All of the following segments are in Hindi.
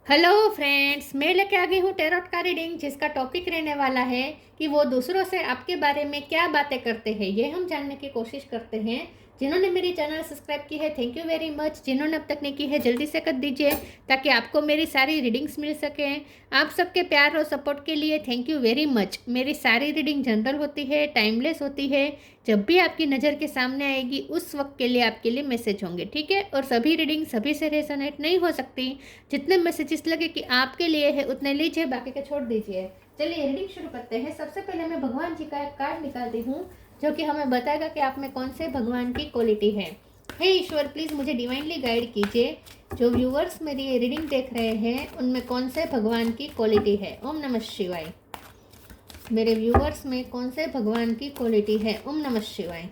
हेलो फ्रेंड्स, मैं लेके आ गई हूँ टेरोट का रीडिंग, जिसका टॉपिक रहने वाला है कि वो दूसरों से आपके बारे में क्या बातें करते हैं। ये हम जानने की कोशिश करते हैं। जिन्होंने मेरी चैनल सब्सक्राइब की है, थैंक यू वेरी मच। जिन्होंने अब तक नहीं की है, जल्दी से कर दीजिए ताकि आपको मेरी सारी रीडिंग्स मिल सकें। आप सबके प्यार और सपोर्ट के लिए थैंक यू वेरी मच। मेरी सारी रीडिंग जनरल होती है, टाइमलेस होती है। जब भी आपकी नज़र के सामने आएगी उस वक्त के लिए आपके लिए मैसेज होंगे, ठीक है। और सभी रीडिंग सभी से रेजोनेट नहीं हो सकती। जितने मैसेजेस लगे कि आपके लिए है उतने लीजिए, बाकी के छोड़ दीजिए। चलिए रीडिंग शुरू करते हैं। सबसे पहले मैं भगवान जी का एक कार्ड निकालती हूँ जो कि हमें बताएगा कि आप में कौन से भगवान की क्वालिटी है। हे ईश्वर, प्लीज़ मुझे डिवाइनली गाइड कीजिए। जो व्यूवर्स मेरी ये रीडिंग देख रहे हैं उनमें कौन से भगवान की क्वालिटी है। ओम नमः शिवाय। मेरे व्यूवर्स में कौन से भगवान की क्वालिटी है। ओम नमः शिवाय।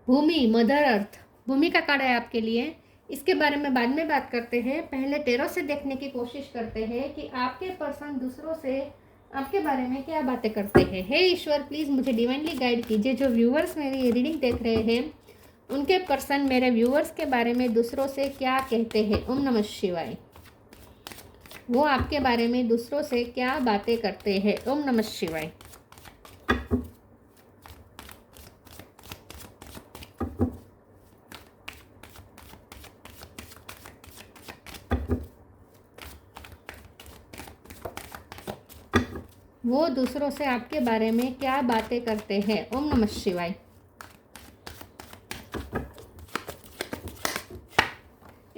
भूमि, मदर अर्थ, भूमि का कार्ड है आपके लिए। इसके बारे में बाद में बात करते हैं। पहले टेरो से देखने की कोशिश करते हैं कि आपके पर्सन दूसरों से आपके बारे में क्या बातें करते हैं। हे ईश्वर, प्लीज़ मुझे डिवाइनली गाइड कीजिए। जो व्यूवर्स मेरी ये रीडिंग देख रहे हैं उनके पर्सन मेरे व्यूवर्स के बारे में दूसरों से क्या कहते हैं। ओम नमः शिवाय। वो आपके बारे में दूसरों से क्या बातें करते हैं। ओम नमः शिवाय। वो दूसरों से आपके बारे में क्या बातें करते हैं। ओम नमः Shivaya.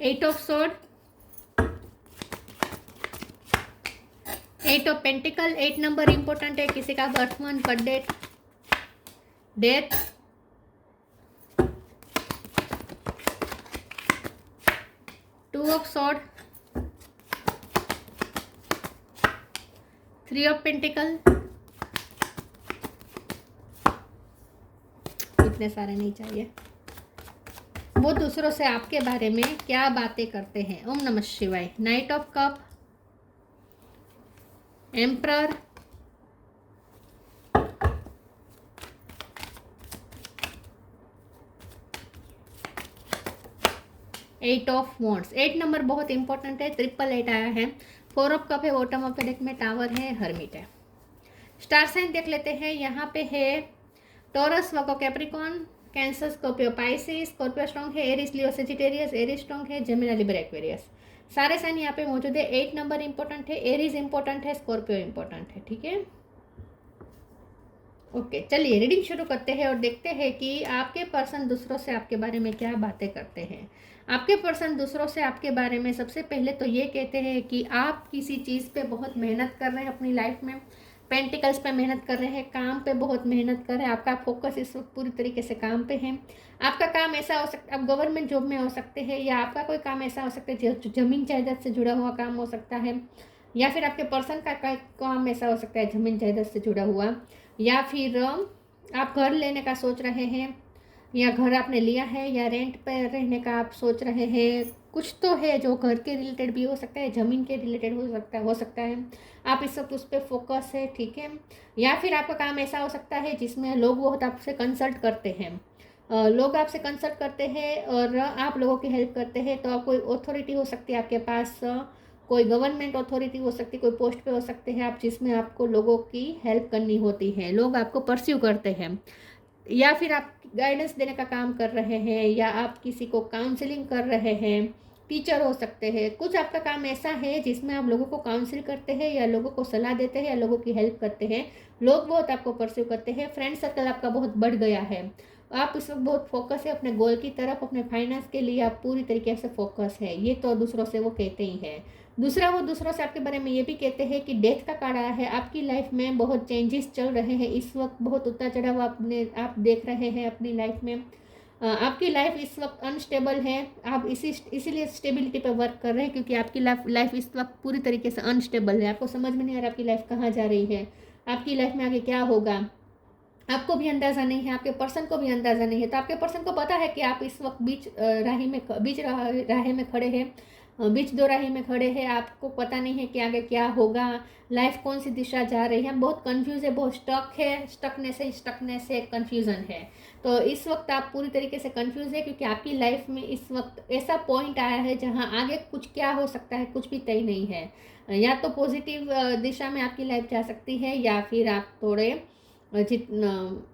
Eight of sword, eight of pentacle. 8 number important है। किसी का birth month, birth date, death, two of sword, 3 of pentacle. इतने सारे नहीं चाहिए। वो दूसरों से आपके बारे में क्या बातें करते हैं। ओम नमः शिवाय। Knight of cup, emperor, eight of wands. 8 number बहुत इंपॉर्टेंट है। 888 आया है। 4 ऑफ कप है। बॉटम ऑफ द डेक में टावर है, हर्मिट है। स्टार साइन देख लेते हैं। यहाँ पे है Taurus, Virgo, Capricorn, Cancer, Scorpio, Pisces. Scorpio strong है। Aries, Leo, Sagittarius. Aries strong है। Gemini, Libra, Aquarius. सारे साइन यहाँ पे मौजूद है। 8 नंबर इंपॉर्टेंट है। एरिस इंपॉर्टेंट है। स्कॉर्पियो इंपॉर्टेंट है, ठीक है। ओके, चलिए रीडिंग शुरू करते हैं और देखते हैं कि आपके पर्सन दूसरों से आपके बारे में क्या बातें करते हैं। आपके पर्सन दूसरों से आपके बारे में सबसे पहले तो ये कहते हैं कि आप किसी चीज़ पे बहुत मेहनत कर रहे हैं अपनी लाइफ में। पेंटिकल्स पे मेहनत कर रहे हैं, काम पे बहुत मेहनत कर रहे हैं। आपका फोकस इस वक्त पूरी तरीके से काम पे है। आपका काम ऐसा हो सकता है, आप गवर्नमेंट जॉब में हो सकते हैं, या आपका कोई काम ऐसा हो सकता है जो जमीन जायदाद से जुड़ा हुआ काम हो सकता है, या फिर आपके पर्सन का काम ऐसा हो सकता है जमीन जायदाद से जुड़ा हुआ, या फिर आप घर लेने का सोच रहे हैं, या घर आपने लिया है, या रेंट पर रहने का आप सोच रहे हैं। कुछ तो है जो घर के रिलेटेड भी हो सकता है, ज़मीन के रिलेटेड हो सकता है। आप इस वक्त उस पर फोकस है, ठीक है। या फिर आपका काम ऐसा हो सकता है जिसमें लोग बहुत आपसे कंसल्ट करते हैं। लोग आपसे कंसल्ट करते हैं और आप लोगों की हेल्प करते हैं। तो आप कोई अथॉरिटी हो सकती है आपके पास, कोई गवर्नमेंट अथॉरिटी हो सकती है, कोई पोस्ट पे हो सकते हैं आप, जिसमें आपको लोगों की हेल्प करनी होती है। लोग आपको परस्यू करते हैं, या फिर आप गाइडेंस देने का काम कर रहे हैं, या आप किसी को काउंसलिंग कर रहे हैं। टीचर हो सकते हैं। कुछ आपका काम ऐसा है जिसमें आप लोगों को काउंसिल करते हैं, या लोगों को सलाह देते हैं, या लोगों की हेल्प करते हैं। लोग बहुत आपको परस्यू करते हैं। फ्रेंड सर्कल आपका बहुत बढ़ गया है। आप इस वक्त बहुत फोकस है अपने गोल की तरफ। अपने फाइनेंस के लिए आप पूरी तरीके से फोकस है। ये तो दूसरों से वो कहते ही है। दूसरा, वो दूसरों से आपके बारे में ये भी कहते हैं कि डेथ का कार्ड आया है। आपकी लाइफ में बहुत चेंजेस चल रहे हैं इस वक्त। बहुत उतार चढ़ाव आप देख रहे हैं अपनी लाइफ में। आपकी लाइफ इस वक्त अनस्टेबल है। आप इसीलिए स्टेबिलिटी पे वर्क कर रहे हैं, क्योंकि आपकी लाइफ इस वक्त पूरी तरीके से अनस्टेबल है। आपको समझ में नहीं आ रहा आपकी लाइफ कहाँ जा रही है, आपकी लाइफ में आगे क्या होगा। आपको भी अंदाज़ा नहीं है, आपके पर्सन को भी अंदाज़ा नहीं है। तो आपके पर्सन को पता है कि आप इस वक्त बीच राह में खड़े हैं। बीच दोराहे में खड़े हैं, आपको पता नहीं है कि आगे क्या होगा, लाइफ कौन सी दिशा जा रही है, बहुत कंफ्यूज है, बहुत स्टकनेस है, कंफ्यूजन है। तो इस वक्त आप पूरी तरीके से कंफ्यूज है, क्योंकि आपकी लाइफ में इस वक्त ऐसा पॉइंट आया है जहां आगे कुछ क्या हो सकता है कुछ भी तय नहीं है। या तो पॉजिटिव दिशा में आपकी लाइफ जा सकती है, या फिर आप थोड़े जितना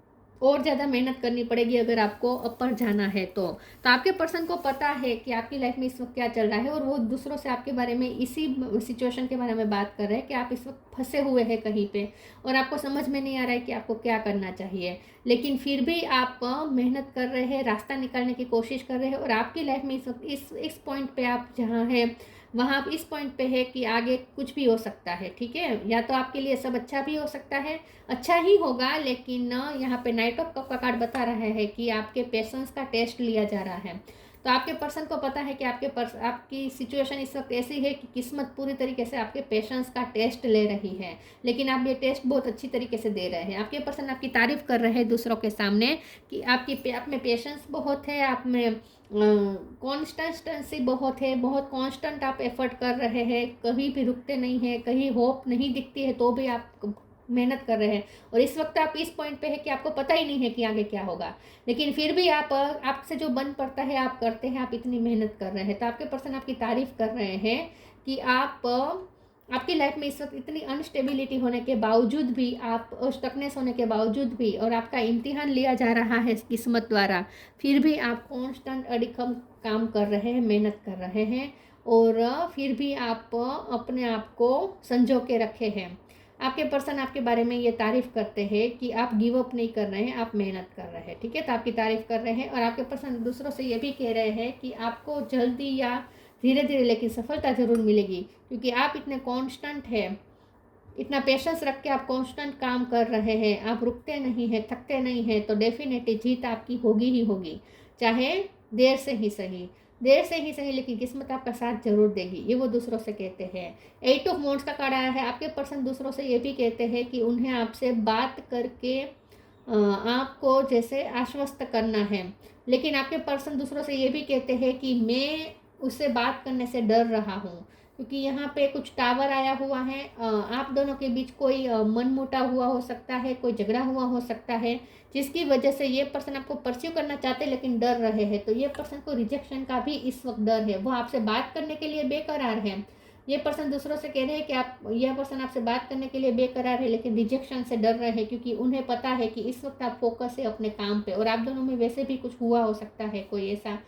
और ज़्यादा मेहनत करनी पड़ेगी अगर आपको ऊपर जाना है तो आपके पर्सन को पता है कि आपकी लाइफ में इस वक्त क्या चल रहा है, और वो दूसरों से आपके बारे में इसी सिचुएशन के बारे में बात कर रहे हैं कि आप इस वक्त फंसे हुए हैं कहीं पे, और आपको समझ में नहीं आ रहा है कि आपको क्या करना चाहिए। लेकिन फिर भी आप मेहनत कर रहे हैं, रास्ता निकालने की कोशिश कर रहे हैं, और आपकी लाइफ में इस वक्त इस पॉइंट पे आप जहाँ है वहाँ आप इस पॉइंट पे है कि आगे कुछ भी हो सकता है। ठीक है, या तो आपके लिए सब अच्छा भी हो सकता है, अच्छा ही होगा, लेकिन यहाँ पे नाइट ऑफ कप का कार्ड बता रहा है कि आपके पेशेंस का टेस्ट लिया जा रहा है। तो आपके पर्सन को पता है कि आपकी सिचुएशन इस वक्त ऐसी है कि किस्मत पूरी तरीके से आपके पेशेंस का टेस्ट ले रही है, लेकिन आप ये टेस्ट बहुत अच्छी तरीके से दे रहे हैं। आपके पर्सन आपकी तारीफ कर रहे हैं दूसरों के सामने कि आप में पेशेंस बहुत है, आप में कॉन्स्टेंसी बहुत है, बहुत कांस्टेंट आप एफर्ट कर रहे हैं, कहीं भी रुकते नहीं है, कहीं होप नहीं दिखती है तो भी आप मेहनत कर रहे हैं। और इस वक्त आप इस पॉइंट पे है कि आपको पता ही नहीं है कि आगे क्या होगा, लेकिन फिर भी आपसे जो बन पड़ता है आप करते हैं, आप इतनी मेहनत कर रहे हैं। तो आपके पर्सन आपकी तारीफ कर रहे हैं कि आपकी लाइफ में इस वक्त इतनी अनस्टेबिलिटी होने के बावजूद भी, आप स्टकनेस होने के बावजूद भी, और आपका इम्तिहान लिया जा रहा है किस्मत द्वारा, फिर भी आप कांस्टेंट अडिखम काम कर रहे हैं, मेहनत कर रहे हैं, और फिर भी आप अपने आप को संजो के रखे हैं। आपके पर्सन आपके बारे में ये तारीफ करते हैं कि आप गिव अप नहीं कर रहे हैं, आप मेहनत कर रहे हैं। ठीक है, तो आपकी तारीफ कर रहे हैं, और आपके पर्सन दूसरों से ये भी कह रहे हैं कि आपको जल्दी या धीरे धीरे लेकिन सफलता जरूर मिलेगी, क्योंकि आप इतने कांस्टेंट हैं, इतना पेशेंस रख के आप कांस्टेंट काम कर रहे हैं, आप रुकते नहीं हैं, थकते नहीं हैं, तो डेफिनेटली जीत आपकी होगी ही होगी, चाहे देर से ही सही, लेकिन किस्मत आपका साथ जरूर देगी, ये वो दूसरों से कहते हैं। 8 ऑफ वांड्स का कार्ड आया है। आपके पर्सन दूसरों से ये भी कहते हैं कि उन्हें आपसे बात करके आपको जैसे आश्वस्त करना है, लेकिन आपके पर्सन दूसरों से ये भी कहते हैं कि मैं उससे बात करने से डर रहा हूँ, क्योंकि यहाँ पे कुछ टावर आया हुआ है। आप दोनों के बीच कोई मनमुटाव हुआ हो सकता है, कोई झगड़ा हुआ हो सकता है, जिसकी वजह से ये पर्सन आपको परस्यू करना चाहते हैं लेकिन डर रहे हैं। तो ये पर्सन को रिजेक्शन का भी इस वक्त डर है, वो आपसे बात करने के लिए बेकरार है। ये पर्सन दूसरों से कह रहे हैं कि यह पर्सन आपसे बात करने के लिए बेकरार है, लेकिन रिजेक्शन से डर रहे हैं, क्योंकि उन्हें पता है कि इस वक्त आप फोकस है अपने काम पे, और आप दोनों में वैसे भी कुछ हुआ हो सकता है, कोई ऐसा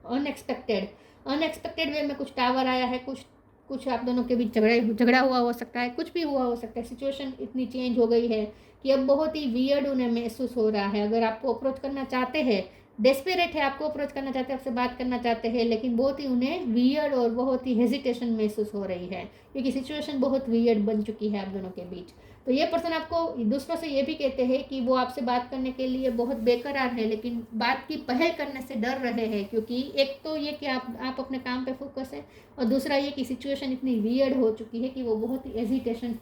अनएक्सपेक्टेड वे में कुछ टावर आया है, कुछ आप दोनों के बीच झगड़ा हुआ हो सकता है, कुछ भी हुआ हो सकता है। सिचुएशन इतनी चेंज हो गई है कि अब बहुत ही वियर्ड उन्हें महसूस हो रहा है। अगर आपको अप्रोच करना चाहते हैं, डेस्परेट है, आपको अप्रोच करना चाहते हैं, आपसे बात करना चाहते हैं, लेकिन बहुत ही उन्हें वियर्ड और बहुत ही हेजिटेशन महसूस हो रही है, क्योंकि सिचुएशन बहुत वियर्ड बन चुकी है आप दोनों के बीच। तो ये पर्सन आपको दूसरों से ये भी कहते हैं कि वो आपसे बात करने के लिए बहुत बेकरार है, लेकिन बात की पहल करने से डर रहे हैं, क्योंकि एक तो ये कि आप अपने काम पे फोकस है, और दूसरा ये कि सिचुएशन इतनी वियर्ड हो चुकी है कि वो बहुत ही हेजिटेशन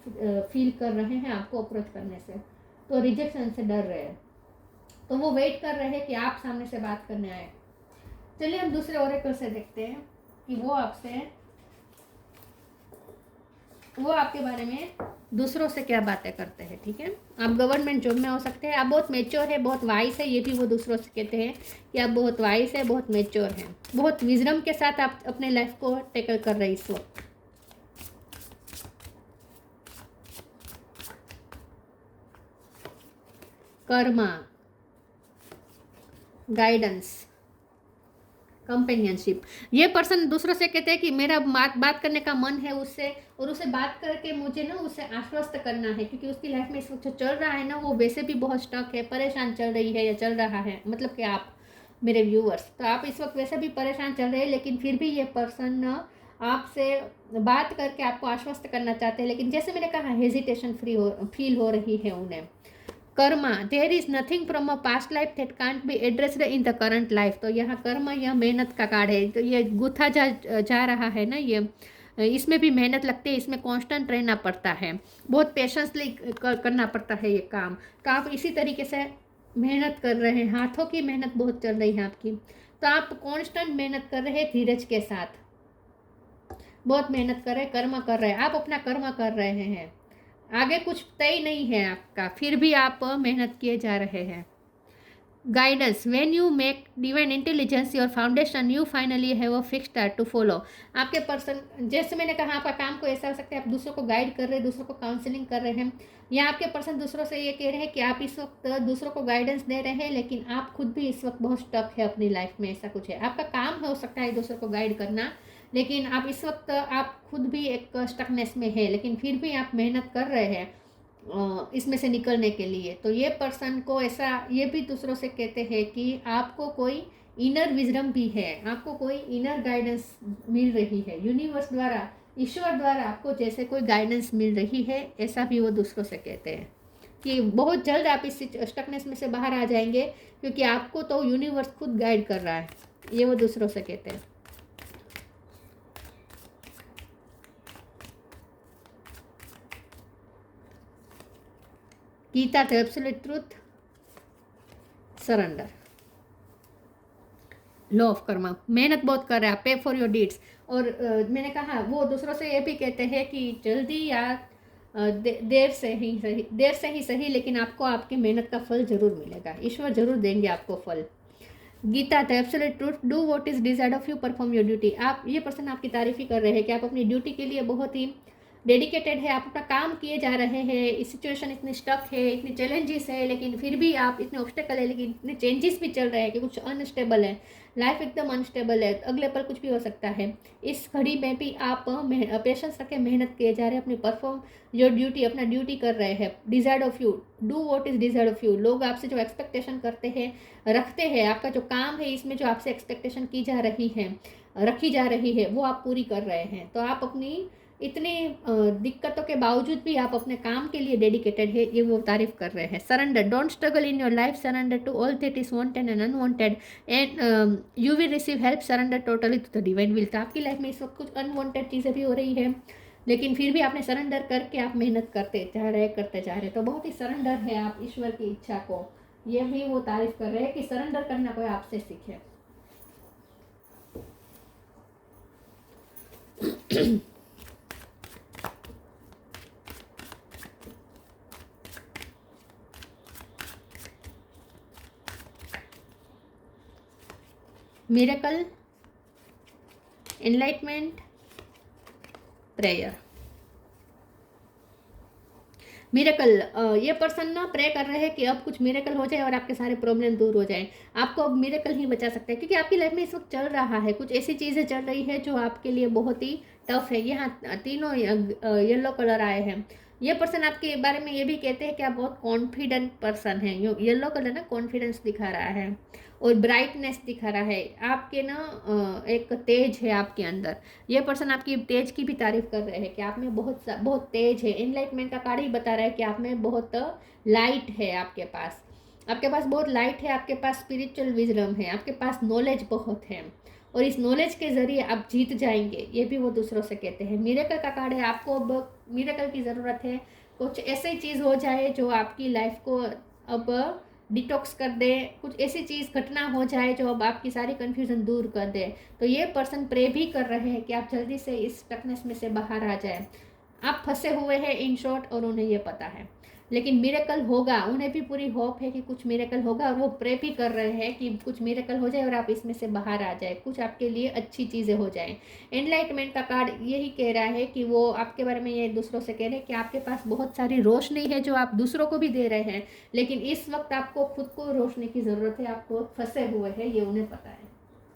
फील कर रहे हैं आपको अप्रोच करने से, तो रिजेक्शन से डर रहे हैं। तो वो वेट कर रहे हैं कि आप सामने से बात करने आए। चलिए हम दूसरे ओरेकल से देखते हैं कि वो आपके बारे में दूसरों से क्या बातें करते हैं। ठीक है, आप गवर्नमेंट जॉब में हो सकते हैं, आप बहुत मेच्योर है, बहुत वाइस है, ये भी वो दूसरों से कहते हैं कि आप बहुत वाइस है, बहुत मेच्योर हैं, बहुत विजडम के साथ आप अपने लाइफ को टैकल कर रहे हैं इस वक्त। Karma, guidance, companionship. ये पर्सन दूसरों से कहते हैं कि मेरा बात करने का मन है उससे, और उसे बात करके मुझे ना उसे आश्वस्त करना है, क्योंकि उसकी लाइफ में इस वक्त जो चल रहा है ना, वो वैसे भी बहुत स्टक है, परेशान चल रही है या चल रहा है, मतलब कि आप मेरे व्यूअर्स, तो आप इस वक्त वैसे भी परेशान चल रहे हैं, लेकिन फिर भी ये पर्सन आपसे बात करके आपको आश्वस्त करना चाहते हैं, लेकिन जैसे मैंने कहा हेजिटेशन फील हो रही है उन्हें। Karma, there is nothing from a past life that can't be addressed in the current life. तो यहाँ कर्मा, यह मेहनत का कार्ड है, तो ये गुथा जा रहा है ना, ये इसमें भी मेहनत लगती है, इसमें कांस्टेंट रहना पड़ता है, बहुत पेशेंसली करना पड़ता है ये काम। तो आप इसी तरीके से मेहनत कर रहे हैं, हाथों की मेहनत बहुत चल रही है आपकी। तो आप कांस्टेंट मेहनत कर रहे हैं धीरज के साथ, बहुत मेहनत कर रहे हैं, कर्म कर रहे हैं, आप अपना कर्म कर रहे हैं, आगे कुछ तय नहीं है आपका, फिर भी आप मेहनत किए जा रहे हैं। Guidance, when you make divine intelligence your foundation you finally have a fix star to follow. आपके पर्सन, जैसे मैंने कहा, आपका काम को ऐसा हो सकता है आप दूसरों को गाइड कर रहे हैं, दूसरों को काउंसलिंग कर रहे हैं, या आपके पर्सन दूसरों से ये कह रहे हैं कि आप इस वक्त दूसरों को गाइडेंस दे रहे हैं लेकिन आप खुद भी इस वक्त बहुत स्टक है अपनी लाइफ में, ऐसा कुछ है। आपका काम हो सकता है दूसरों को गाइड करना, लेकिन आप इस वक्त आप खुद भी एक स्टकनेस में है, लेकिन फिर भी आप मेहनत कर रहे हैं इसमें से निकलने के लिए। तो ये पर्सन को ऐसा, ये भी दूसरों से कहते हैं कि आपको कोई इनर विजडम भी है, आपको कोई इनर गाइडेंस मिल रही है, यूनिवर्स द्वारा, ईश्वर द्वारा आपको जैसे कोई गाइडेंस मिल रही है, ऐसा भी वो दूसरों से कहते हैं कि बहुत जल्द आप इस स्टकनेस में से बाहर आ जाएंगे, क्योंकि आपको तो यूनिवर्स खुद गाइड कर रहा है, ये वो दूसरों से कहते हैं। Gita the absolute truth, surrender, law of karma, मेहनत बहुत कर रहे हैं आप, पे फॉर योर डीड्स। और मैंने कहा वो दूसरों से ये भी कहते हैं कि जल्दी या देर से ही सही, लेकिन आपको आपकी मेहनत का फल जरूर मिलेगा, ईश्वर जरूर देंगे आपको फल। Gita the absolute truth, do what is desired of you, perform your duty. आप, ये पर्सन आपकी तारीफ ही कर रहे हैं कि आप अपनी ड्यूटी के लिए बहुत ही डेडिकेटेड है, आप अपना काम किए जा रहे हैं, इस सिचुएशन इतनी स्टक है, इतनी चैलेंजेस है, लेकिन फिर भी आप, इतने ऑब्स्टेकल है लेकिन इतने चेंजेस भी चल रहे हैं कि कुछ अनस्टेबल है, लाइफ एकदम अनस्टेबल है, अगले पल कुछ भी हो सकता है। इस घड़ी में भी आप पेशेंस रखे मेहनत किए जा रहे हैं, अपनी परफॉर्म योर ड्यूटी, अपना ड्यूटी कर रहे हैं। Desired of you, do what is desired of you, लोग आपसे जो एक्सपेक्टेशन करते हैं, रखते हैं, आपका जो काम है इसमें जो आपसे एक्सपेक्टेशन की जा रही है, रखी जा रही है, वो आप पूरी कर रहे हैं। तो आप अपनी इतनी दिक्कतों के बावजूद भी आप अपने काम के लिए डेडिकेटेड है, ये वो तारीफ कर रहे हैं। Surrender, don't struggle in your life, surrender to all that is wanted and unwanted and you will receive help, surrender totally to the divine will. तो आपकी लाइफ में इस वक्त कुछ अनवांटेड चीज़ें भी हो रही है, लेकिन फिर भी आपने सरेंडर करके आप मेहनत करते जा रहे, तो बहुत ही सरेंडर है आप ईश्वर की इच्छा को, ये भी वो तारीफ कर रहे हैं कि सरेंडर करना कोई आपसे सीखे। Miracle, enlightenment, prayer. मिरेकल, ये पर्सन ना प्रे कर रहे हैं कि अब कुछ मिरेकल हो जाए और आपके सारे प्रॉब्लम दूर हो जाए, आपको अब मिरेकल ही बचा सकता है, क्योंकि आपकी लाइफ में इस वक्त चल रहा है, कुछ ऐसी चीज़ें चल रही है जो आपके लिए बहुत ही टफ है। यहाँ तीनों येलो कलर आए हैं। ये पर्सन आपके बारे में ये भी कहते हैं कि आप बहुत कॉन्फिडेंट पर्सन हैं, येलो कलर ना कॉन्फिडेंस दिखा रहा है और ब्राइटनेस दिखा रहा है, आपके ना एक तेज है आपके अंदर। ये पर्सन आपकी तेज की भी तारीफ कर रहे हैं कि आप में बहुत तेज है। एनलाइटमेंट का कार्ड ही बता रहा है कि आप में बहुत लाइट है, आपके पास बहुत लाइट है, आपके पास स्पिरिचुअल विजडम है, आपके पास नॉलेज बहुत है, और इस नॉलेज के ज़रिए आप जीत जाएंगे, ये भी वो दूसरों से कहते हैं। मिरेकल का कार्ड है, आपको अब मिरेकल की ज़रूरत है, कुछ ऐसी चीज़ हो जाए जो आपकी लाइफ को अब डिटॉक्स कर दे, कुछ ऐसी चीज़ घटना हो जाए जो अब आपकी सारी कन्फ्यूज़न दूर कर दे। तो ये पर्सन प्रे भी कर रहे हैं कि आप जल्दी से इस स्टकनेस में से बाहर आ जाए। आप फंसे हुए हैं इन शॉर्ट, और उन्हें ये पता है, लेकिन मिरेकल होगा, उन्हें भी पूरी होप है कि कुछ मिरेकल होगा, और वो प्रे भी कर रहे हैं कि कुछ मिरेकल हो जाए और आप इसमें से बाहर आ जाए, कुछ आपके लिए अच्छी चीज़ें हो जाएं। एनलाइटमेंट का कार्ड यही कह रहा है कि वो आपके बारे में ये दूसरों से कह रहे हैं कि आपके पास बहुत सारी रोशनी है जो आप दूसरों को भी दे रहे हैं, लेकिन इस वक्त आपको खुद को रोशनी की ज़रूरत है, आपको फंसे हुए हैं, ये उन्हें पता है,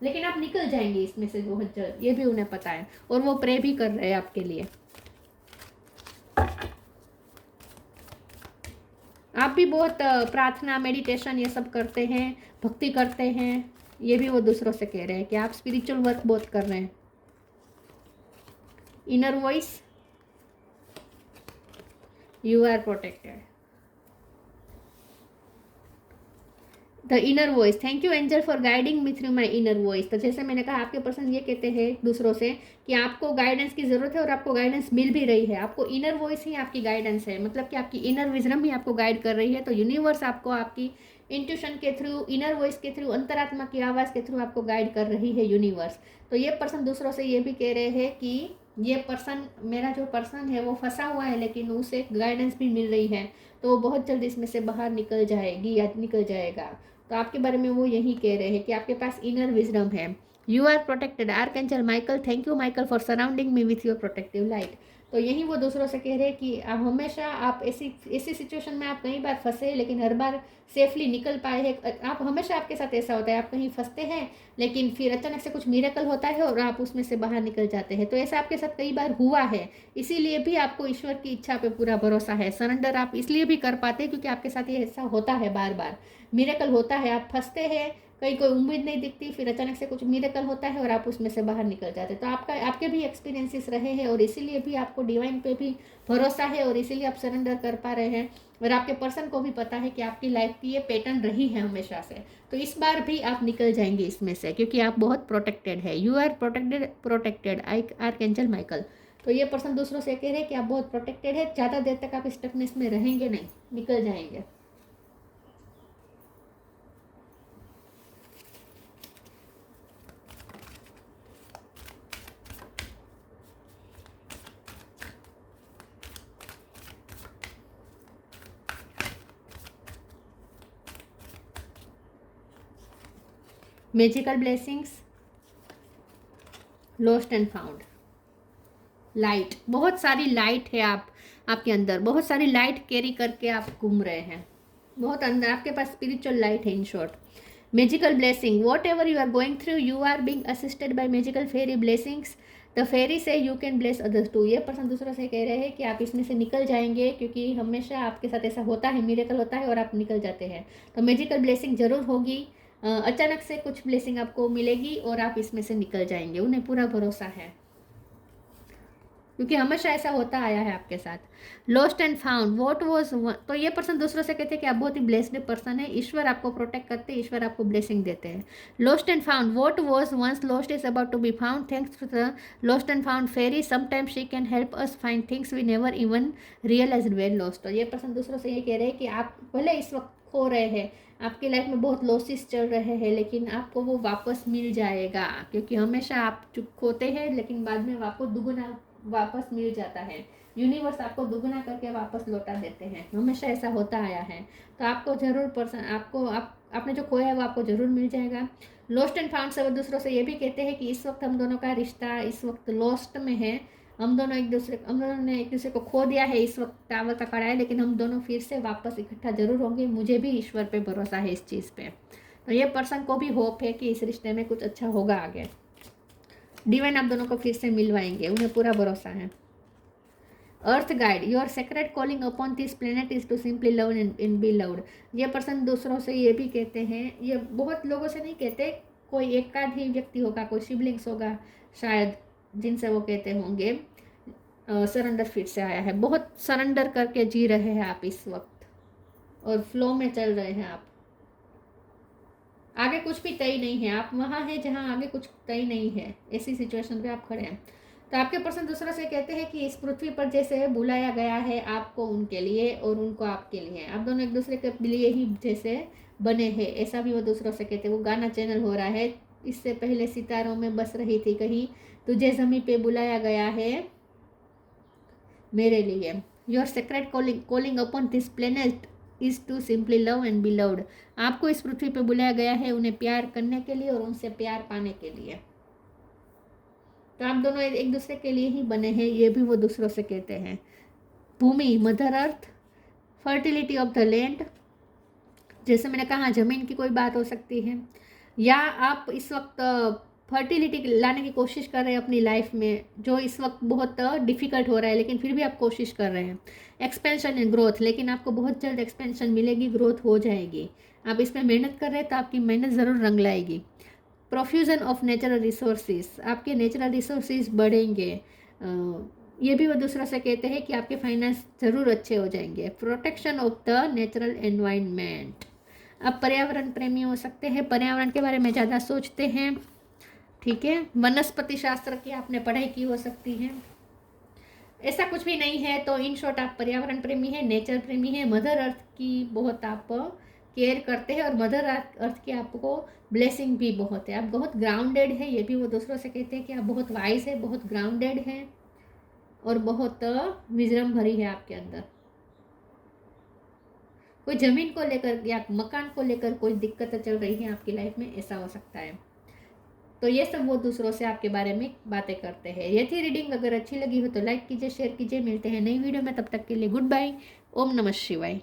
लेकिन आप निकल जाएंगे इसमें से बहुत जल्द, ये भी उन्हें पता है, और वो प्रे भी कर रहे हैं आपके लिए। आप भी बहुत प्रार्थना, मेडिटेशन ये सब करते हैं, भक्ति करते हैं, ये भी वो दूसरों से कह रहे हैं कि आप स्पिरिचुअल वर्क बहुत कर रहे हैं। Inner voice, you are protected. The inner voice, thank you angel for guiding me through my inner voice. तो जैसे मैंने कहा, आपके पर्सन ये कहते हैं दूसरों से कि आपको गाइडेंस की ज़रूरत है और आपको गाइडेंस मिल भी रही है, आपको इनर वॉइस ही आपकी गाइडेंस है, मतलब कि आपकी इनर विजडम ही आपको गाइड कर रही है। तो यूनिवर्स आपको आपकी इंट्यूशन के थ्रू, इनर वॉइस के थ्रू, अंतरात्मा की आवाज़ के थ्रू आपको गाइड कर रही है यूनिवर्स। तो ये पर्सन दूसरों से ये भी कह रहे हैं कि ये पर्सन, मेरा जो पर्सन है वो फंसा हुआ है, लेकिन उसे गाइडेंस भी मिल रही है, तो वो बहुत जल्द इसमें से बाहर निकल जाएगी या निकल जाएगा। तो आपके बारे में वो यही कह रहे हैं कि आपके पास इनर विजडम है। You are protected. Archangel Michael, thank you Michael for surrounding me with your protective light. तो यही वो दूसरों से कह रहे हैं कि हमेशा आप ऐसी सिचुएशन में आप कई बार फंसे हैं, लेकिन हर बार सेफली निकल पाए हैं। आप हमेशा, आपके साथ ऐसा होता है, आप कहीं फंसते हैं लेकिन फिर अचानक से कुछ मिरेकल होता है और आप उसमें से बाहर निकल जाते हैं। तो ऐसा आपके साथ कई बार हुआ है, इसीलिए भी आपको ईश्वर की इच्छा पे पूरा भरोसा है। सरेंडर आप इसलिए भी कर पाते हैं क्योंकि आपके साथ ये ऐसा होता है, बार बार मिरेकल होता है। आप फंसते हैं, कहीं कोई उम्मीद नहीं दिखती, फिर अचानक से कुछ मिरेकल होता है और आप उसमें से बाहर निकल जाते हैं। तो आपके भी एक्सपीरियंसेस रहे हैं और इसीलिए भी आपको डिवाइन पे भी भरोसा है और इसीलिए आप सरेंडर कर पा रहे हैं। और आपके पर्सन को भी पता है कि आपकी लाइफ की ये पैटर्न रही है हमेशा से। तो इस बार भी आप निकल जाएंगे इसमें से, क्योंकि आप बहुत प्रोटेक्टेड है। You are protected archangel Michael. तो ये पर्सन दूसरों से कह रहे हैं कि आप बहुत प्रोटेक्टेड है, ज़्यादा देर तक आप स्टकनेस में रहेंगे नहीं, निकल जाएंगे। Magical blessings, lost and found, light, बहुत सारी लाइट है आपके अंदर, बहुत सारी लाइट कैरी करके आप घूम रहे हैं, बहुत अंदर आपके पास स्पिरिचुअल लाइट है। In short, magical blessing, whatever you are going through, you are being assisted by magical fairy blessings. The fairy से you can bless others too. ये पर्सन दूसरों से कह रहे हैं कि आप इसमें से निकल जाएंगे, क्योंकि हमेशा आपके साथ ऐसा होता है, मिरेकल होता है और आप निकल जाते हैं। तो मैजिकल ब्लेसिंग जरूर होगी, अचानक से कुछ ब्लेसिंग आपको मिलेगी और आप इसमें से निकल जाएंगे, उन्हें पूरा भरोसा है, क्योंकि हमेशा ऐसा होता आया है आपके साथ। Lost and found, what was, तो ये पर्सन दूसरों से कहते हैं कि आप बहुत ही ब्लेस्ड पर्सन है, ईश्वर आपको प्रोटेक्ट करते हैं, ईश्वर आपको ब्लेसिंग देते हैं। Lost and found, what was once lost is about to be found, thanks to the lost and found fairy, sometimes she can help us find things we never even realised were lost. तो ये पर्सन दूसरों से ये कह रहे हैं कि आप भले इस वक्त खो रहे हैं, आपकी लाइफ में बहुत लॉसेस चल रहे हैं, लेकिन आपको वो वापस मिल जाएगा, क्योंकि हमेशा आप चुप खोते हैं लेकिन बाद में आपको दुगुना वापस मिल जाता है। यूनिवर्स आपको दुगना करके वापस लौटा देते हैं, हमेशा ऐसा होता आया है। तो आपको जरूर पर्सन, आपने जो खोया है वो आपको जरूर मिल जाएगा। लॉस्ट एंड फाउंड से दूसरों से ये भी कहते हैं कि इस वक्त हम दोनों का रिश्ता इस वक्त लॉस्ट में है, हम दोनों ने एक दूसरे को खो दिया है, इस वक्त टावर का कड़ा है, लेकिन हम दोनों फिर से वापस इकट्ठा जरूर होंगे। मुझे भी ईश्वर पे भरोसा है इस चीज़ पे। तो ये पर्सन को भी होप है कि इस रिश्ते में कुछ अच्छा होगा आगे, डिवाइन आप दोनों को फिर से मिलवाएंगे, उन्हें पूरा भरोसा है। Earth guide, your secret calling upon this planet is to simply love and be loved. ये पर्सन दूसरों से ये भी कहते हैं, ये बहुत लोगों से नहीं कहते, कोई एकाध ही व्यक्ति होगा, कोई सिबलिंग्स होगा शायद, जिनसे वो कहते होंगे। सरेंडर फिर से आया है, बहुत सरेंडर करके जी रहे हैं आप इस वक्त और फ्लो में चल रहे हैं आप। आगे कुछ भी तय नहीं है, आप वहाँ हैं जहाँ आगे कुछ तय नहीं है, ऐसी सिचुएशन पे आप खड़े हैं। तो आपके पर्सन दूसरों से कहते हैं कि इस पृथ्वी पर जैसे बुलाया गया है आपको उनके लिए और उनको आपके लिए, आप दोनों एक दूसरे के लिए ही जैसे बने हैं, ऐसा भी वो दूसरों से कहते हैं। वो गाना चैनल हो रहा है, इससे पहले सितारों में बस रही थी कहीं, तुझे ज़मीं पे बुलाया गया है मेरे लिए। Your secret calling upon this planet is to simply love and be loved. आपको इस पृथ्वी पे बुलाया गया है उन्हें प्यार करने के लिए और उनसे प्यार पाने के लिए। तो आप दोनों एक दूसरे के लिए ही बने हैं, ये भी वो दूसरों से कहते हैं। भूमि, mother earth, fertility of the land, जैसे मैंने कहा जमीन की कोई बात हो सकती है, या आप इस वक्त फर्टिलिटी लाने की कोशिश कर रहे हैं अपनी लाइफ में, जो इस वक्त बहुत डिफ़िकल्ट हो रहा है, लेकिन फिर भी आप कोशिश कर रहे हैं। एक्सपेंशन एंड ग्रोथ, लेकिन आपको बहुत जल्द एक्सपेंशन मिलेगी, ग्रोथ हो जाएगी। आप इसमें मेहनत कर रहे हैं तो आपकी मेहनत ज़रूर रंग लाएगी। प्रोफ्यूजन ऑफ नेचुरल रिसोर्सेज, आपके नेचुरल रिसोर्सेज बढ़ेंगे। ये भी वो दूसरा से कहते हैं कि आपके फाइनेंस ज़रूर अच्छे हो जाएंगे। Protection of the natural environment, आप पर्यावरण प्रेमी हो सकते हैं, पर्यावरण के बारे में ज़्यादा सोचते हैं, ठीक है। वनस्पति शास्त्र की आपने पढ़ाई की हो सकती है, ऐसा कुछ भी नहीं है तो इन शॉर्ट आप पर्यावरण प्रेमी है, नेचर प्रेमी है, मदर अर्थ की बहुत आप केयर करते हैं और मदर अर्थ की आपको ब्लेसिंग भी बहुत है। आप बहुत ग्राउंडेड है, ये भी वो दूसरों से कहते हैं कि आप बहुत वाइज है, बहुत ग्राउंडेड है और बहुत विजडम भरी है आपके अंदर। कोई ज़मीन को लेकर या मकान को लेकर कोई दिक्कत चल रही है आपकी लाइफ में, ऐसा हो सकता है। तो ये सब वो दूसरों से आपके बारे में बातें करते हैं। ये थी रीडिंग। अगर अच्छी लगी हो तो लाइक कीजिए, शेयर कीजिए। मिलते हैं नई वीडियो में, तब तक के लिए गुड बाय। ओम नमः शिवाय।